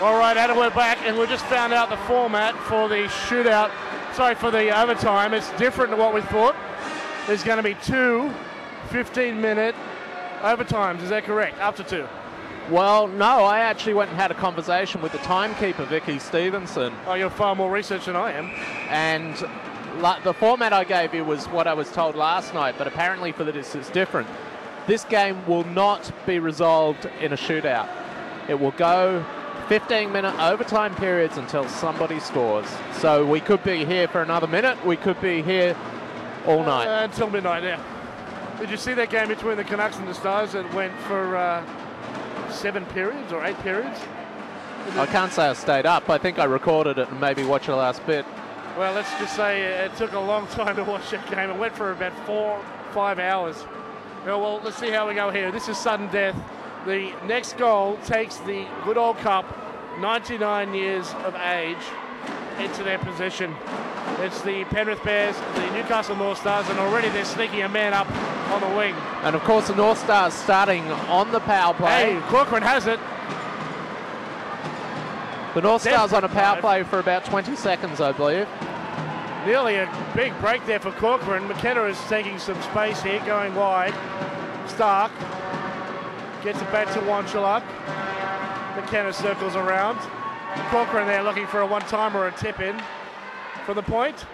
All right, Adam, we're back, and we just found out the format for the shootout. Sorry, for the overtime. It's different to what we thought. There's going to be 2 15-minute overtimes. Is that correct? Up to 2. Well, no, I actually went and had a conversation with the timekeeper, Vicky Stevenson. Oh, you're far more research than I am. And the format I gave you was what I was told last night, but apparently for this it's different. This game will not be resolved in a shootout. It will go 15-minute overtime periods until somebody scores. So we could be here for another minute. We could be here all night. Until midnight, yeah. Did you see that game between the Canucks and the Stars that went for 7 periods or 8 periods? I can't say I stayed up. I think I recorded it and maybe watched the last bit. Well, let's just say it took a long time to watch that game. It went for about 4-5 hours. Well, let's see how we go here. This is sudden death. The next goal takes the good old cup, 99 years of age, into their possession. It's the Penrith Bears, the Newcastle North Stars, and already they're sneaking a man up on the wing. And of course the North Stars starting on the power play. Hey, Corcoran has it. The North Stars on a power play for about 20 seconds, I believe. Nearly a big break there for Corcoran. McKenna is taking some space here, going wide. Stark gets it back to Wanchiluk. McKenna circles around. Corcoran there looking for a one-timer or a tip-in from the point.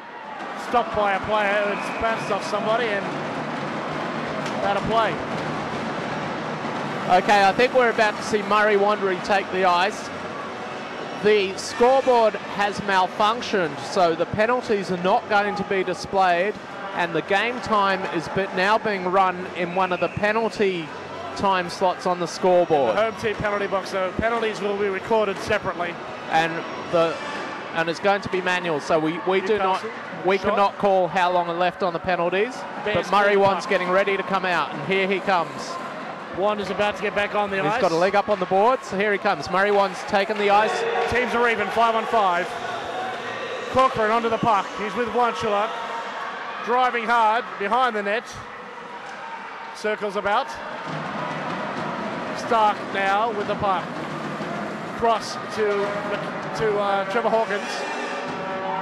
Stopped by a player who's bounced off somebody and out of play. Okay, I think we're about to see Murray Wandery take the ice. The scoreboard has malfunctioned, so the penalties are not going to be displayed, and the game time is now being run in one of the penalty time slots on the scoreboard. The home team penalty box, so penalties will be recorded separately. And it's going to be manual, so we cannot call how long are left on the penalties. But Murray Wan's getting ready to come out, and here he comes. Wan is about to get back on the ice. He's got a leg up on the board, so here he comes. Murray Wan's taken the ice. Teams are even, 5-on-5. Corcoran onto the puck. He's with Wanchiluk. Driving hard behind the net. Circles about. Stark now with the puck. Cross to Trevor Hawkins.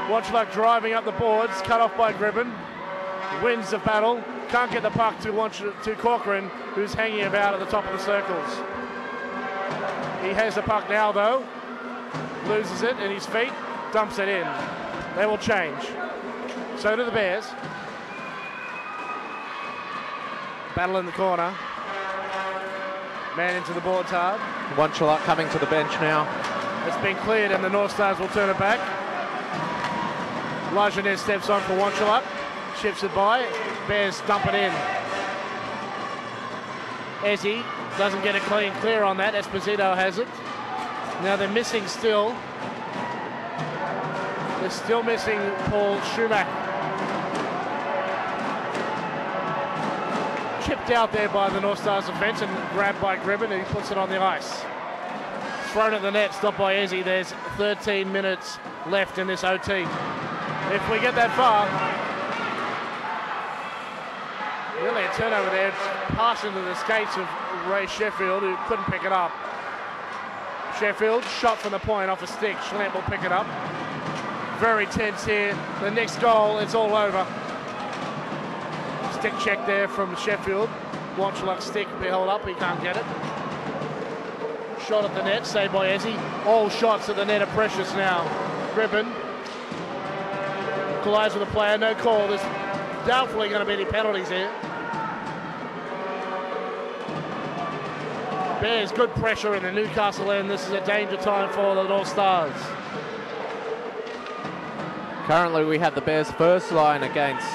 Wanchiluk driving up the boards, cut off by Gribben. Wins the battle. Can't get the puck to Corcoran, who's hanging about at the top of the circles. He has the puck now, though. Loses it in his feet, dumps it in. They will change. So do the Bears. Battle in the corner. Man into the boards hard. Wanchiluk coming to the bench now. It's been cleared and the North Stars will turn it back. Lajeunesse steps on for Wanchiluk. Ships it by. Bears dump it in. Ezzy doesn't get a clean clear on that. Esposito has it. Now they're missing still. They're still missing Paul Schumacher. Chipped out there by the North Stars defence and grabbed by Gribben, and he puts it on the ice. Thrown at the net, stopped by Ezzy. There's 13 minutes left in this OT. If we get that far, really a turnover there. Pass into the skates of Ray Sheffield, who couldn't pick it up. Sheffield, shot from the point off a stick. Schlamp will pick it up. Very tense here. The next goal, it's all over. Stick check there from Sheffield. Wanchiluk's stick be held up, he can't get it. Shot at the net, saved by Ezzy. All shots at the net are precious now. Gribben collides with the player, no call. There's doubtfully going to be any penalties here. Bears good pressure in the Newcastle end. This is a danger time for the North Stars. Currently we have the Bears first line against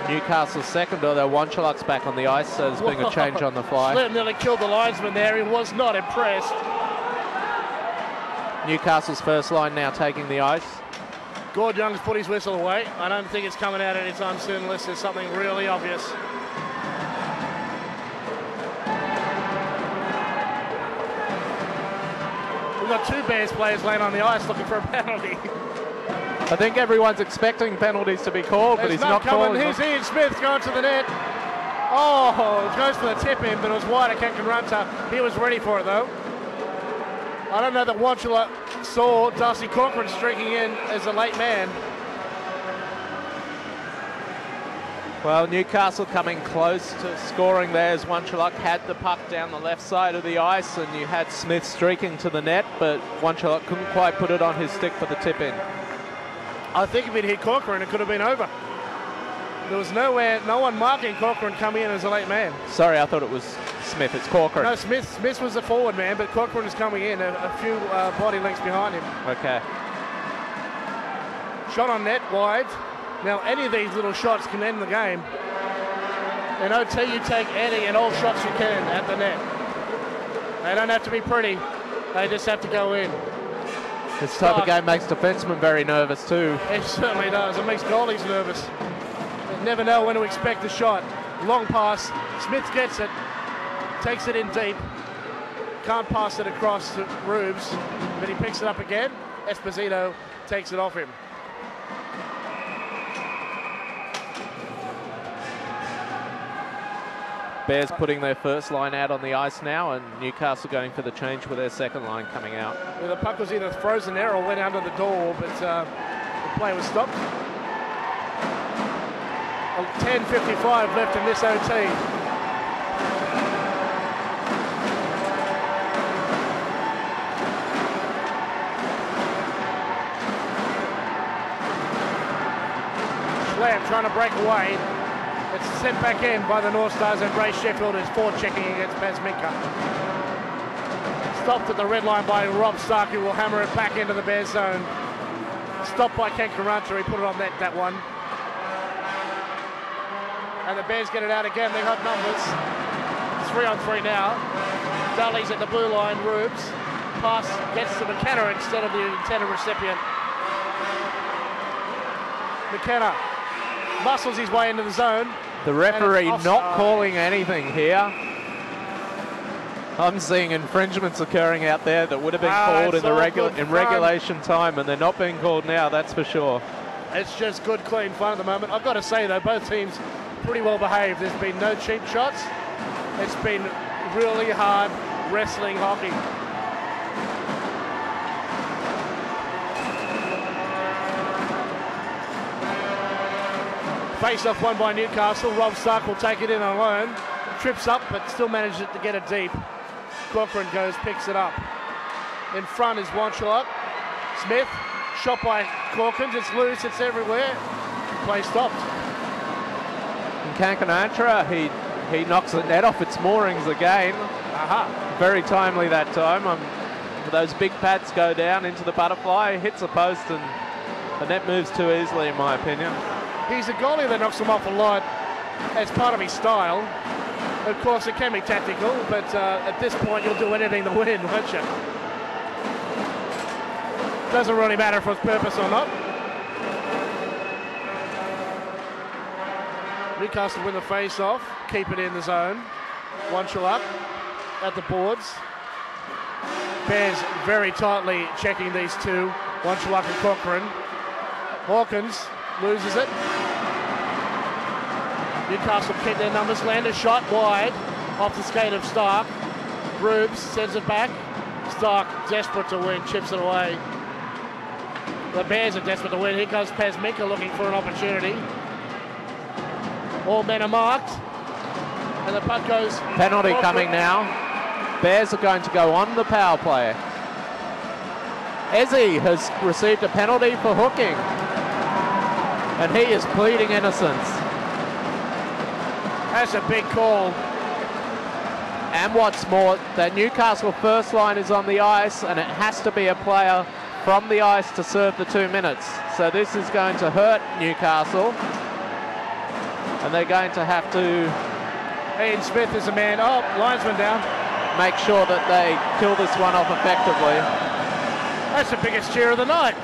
Newcastle's second, although Wanchiluk's back on the ice, so there's been a change on the fly. Schlitt nearly killed the linesman there. He was not impressed. Newcastle's first line now taking the ice. Gord Young's put his whistle away. I don't think it's coming out anytime soon unless there's something really obvious. We've got 2 Bears players laying on the ice looking for a penalty. I think everyone's expecting penalties to be called, but he's not calling. Here's Ian Smith going to the net. Oh, it goes for the tip in, but it was wide of Kankaranta. He was ready for it though. I don't know that Wanchula saw Darcy Corcoran streaking in as a late man. Well, Newcastle coming close to scoring there as Wanchula had the puck down the left side of the ice, and you had Smith streaking to the net, but Wanchula couldn't quite put it on his stick for the tip in. I think if he'd hit Corcoran, it could have been over. There was no one marking Corcoran coming in as a late man. Sorry, I thought it was Smith. It's Corcoran. No, Smith was the forward man, but Corcoran is coming in a few body lengths behind him. Okay. Shot on net, wide. Now, any of these little shots can end the game. In OT, you take any and all shots you can at the net. They don't have to be pretty. They just have to go in. This type of game makes defensemen very nervous too. It certainly does. It makes goalies nervous. They never know when to expect the shot. Long pass. Smith gets it. Takes it in deep. Can't pass it across to Rubes, but he picks it up again. Esposito takes it off him. Bears putting their first line out on the ice now, and Newcastle going for the change with their second line coming out. Well, the puck was either frozen there or went under the door, but the play was stopped. 10:55 left in this OT. Schlam trying to break away. It's sent back in by the North Stars, and Ray Sheffield is forechecking against Pazminka. Stopped at the red line by Rob Stark, who will hammer it back into the Bears zone. Stopped by Ken Carranza, he put it on net, that one. And the Bears get it out again, they got numbers. 3-on-3 now. Dully's at the blue line, Rubes. Pass gets to McKenna instead of the intended recipient. McKenna muscles his way into the zone. The referee not calling anything here. I'm seeing infringements occurring out there that would have been called in regulation time, and they're not being called now, that's for sure. It's just good, clean fun at the moment. I've got to say, though, both teams pretty well behaved. There's been no cheap shots. It's been really hard wrestling hockey. Face-off won by Newcastle. Rob Stark will take it in alone. Trips up, but still manages to get it deep. Corcoran goes, picks it up. In front is Wanchula. Smith, shot by Corcoran. It's loose, it's everywhere. Play stopped. And Kankanantra, he knocks the net off its moorings again. Very timely that time. Those big pads go down into the butterfly, hits the post, and the net moves too easily, in my opinion. He's a goalie that knocks them off a lot as part of his style. Of course, it can be tactical, but at this point, you'll do anything to win, won't you? Doesn't really matter if it's purpose or not. Newcastle win the face-off, keep it in the zone. Wanchula at the boards. Bears very tightly checking these two, Wanchula and Corcoran. Hawkins loses it. Newcastle keep their numbers. Lander shot wide off the skate of Stark. Rubes sends it back. Stark desperate to win, chips it away. The Bears are desperate to win. Here comes Pazminka looking for an opportunity. All men are marked. And the puck goes... Penalty coming now. Bears are going to go on the power play. Ezzy has received a penalty for hooking. And he is pleading innocence. That's a big call. And what's more, the Newcastle first line is on the ice, and it has to be a player from the ice to serve the 2 minutes. So this is going to hurt Newcastle. And they're going to have to... Ian Smith is a man. Oh, linesman down. Make sure that they kill this one off effectively. That's the biggest cheer of the night.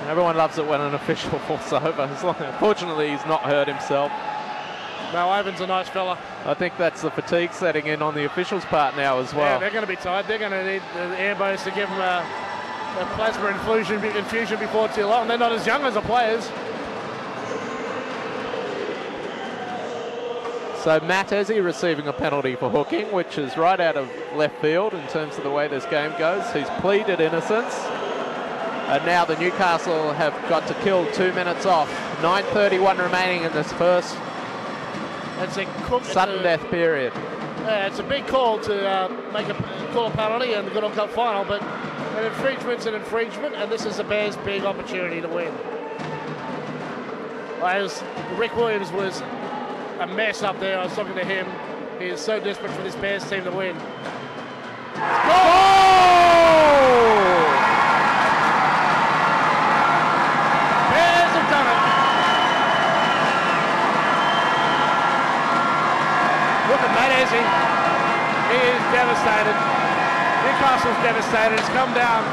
Everyone loves it when an official falls over. Fortunately, he's not hurt himself. Mal Ivan's a nice fella. I think that's the fatigue setting in on the officials' part now as well. Yeah, they're going to be tired. They're going to need the Airbos to give them a plasma infusion before too long. They're not as young as the players. So Matt Ezzy receiving a penalty for hooking, which is right out of left field in terms of the way this game goes. He's pleaded innocence. And now the Newcastle have got to kill 2 minutes off. 9:31 remaining in this first sudden death period. Yeah, it's a big call to call a penalty in the Goodall Cup final, but an infringement's an infringement, and this is the Bears' big opportunity to win. Rick Williams was a mess up there. I was talking to him. He is so desperate for this Bears team to win. Goal! Bears have done it. Look at Matt Ezzy. He is devastated. Newcastle's devastated. It's come down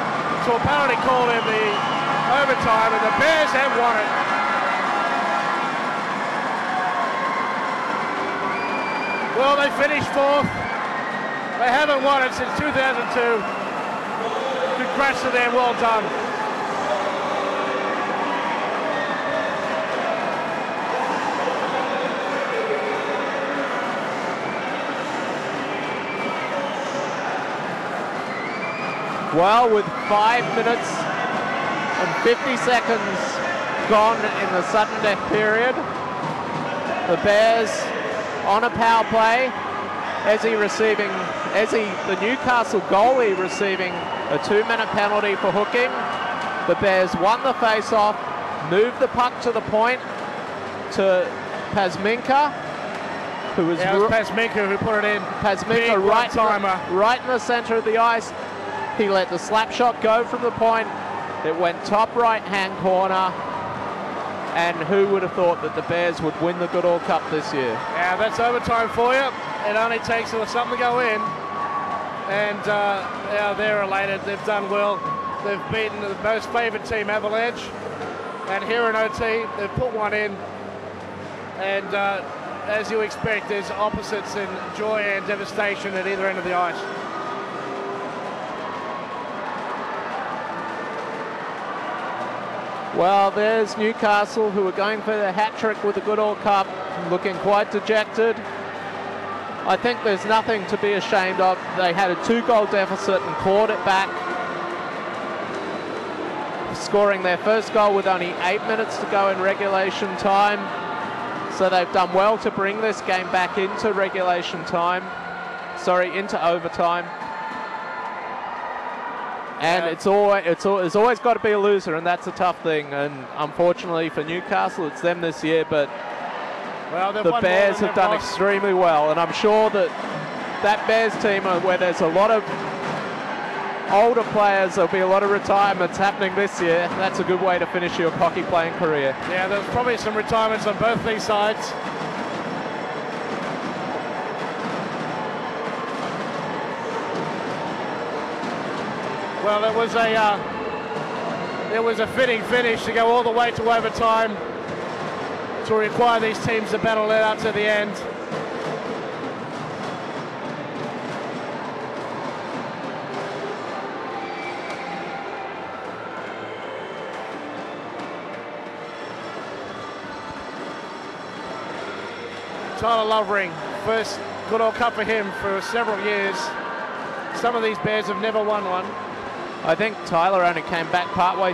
to a penalty call in the overtime, and the Bears have won it. Well, they finished fourth. They haven't won it since 2002. Congrats to them, well done. Well, with 5 minutes and 50 seconds gone in the sudden death period, the Bears on a power play. Ezzy, the Newcastle goalie, receiving a 2-minute penalty for hooking. The Bears won the face-off, moved the puck to the point to Pasminka, who was Pasminka who put it in. Pasminka right in the centre of the ice. He let the slap shot go from the point. It went top right-hand corner. And who would have thought that the Bears would win the Goodall Cup this year? Yeah, that's overtime for you. It only takes something to go in. And yeah, they're elated. They've done well. They've beaten the most favoured team, Avalanche. And here in OT, they've put one in. And as you expect, there's opposites in joy and devastation at either end of the ice. Well, there's Newcastle, who are going for their hat-trick with the Goodall Cup, looking quite dejected. I think there's nothing to be ashamed of. They had a 2-goal deficit and clawed it back, scoring their first goal with only 8 minutes to go in regulation time. So they've done well to bring this game back into into overtime. And it's always got to be a loser, and that's a tough thing. And unfortunately for Newcastle, it's them this year. But the Bears have done extremely well, and I'm sure that Bears team, where there's a lot of older players, there'll be a lot of retirements happening this year. That's a good way to finish your hockey playing career. Yeah, there's probably some retirements on both these sides. Well, it was a fitting finish to go all the way to overtime to require these teams to battle it out to the end. Tyler Lovering, first Goodall Cup for him for several years. Some of these Bears have never won one. I think Tyler only came back partway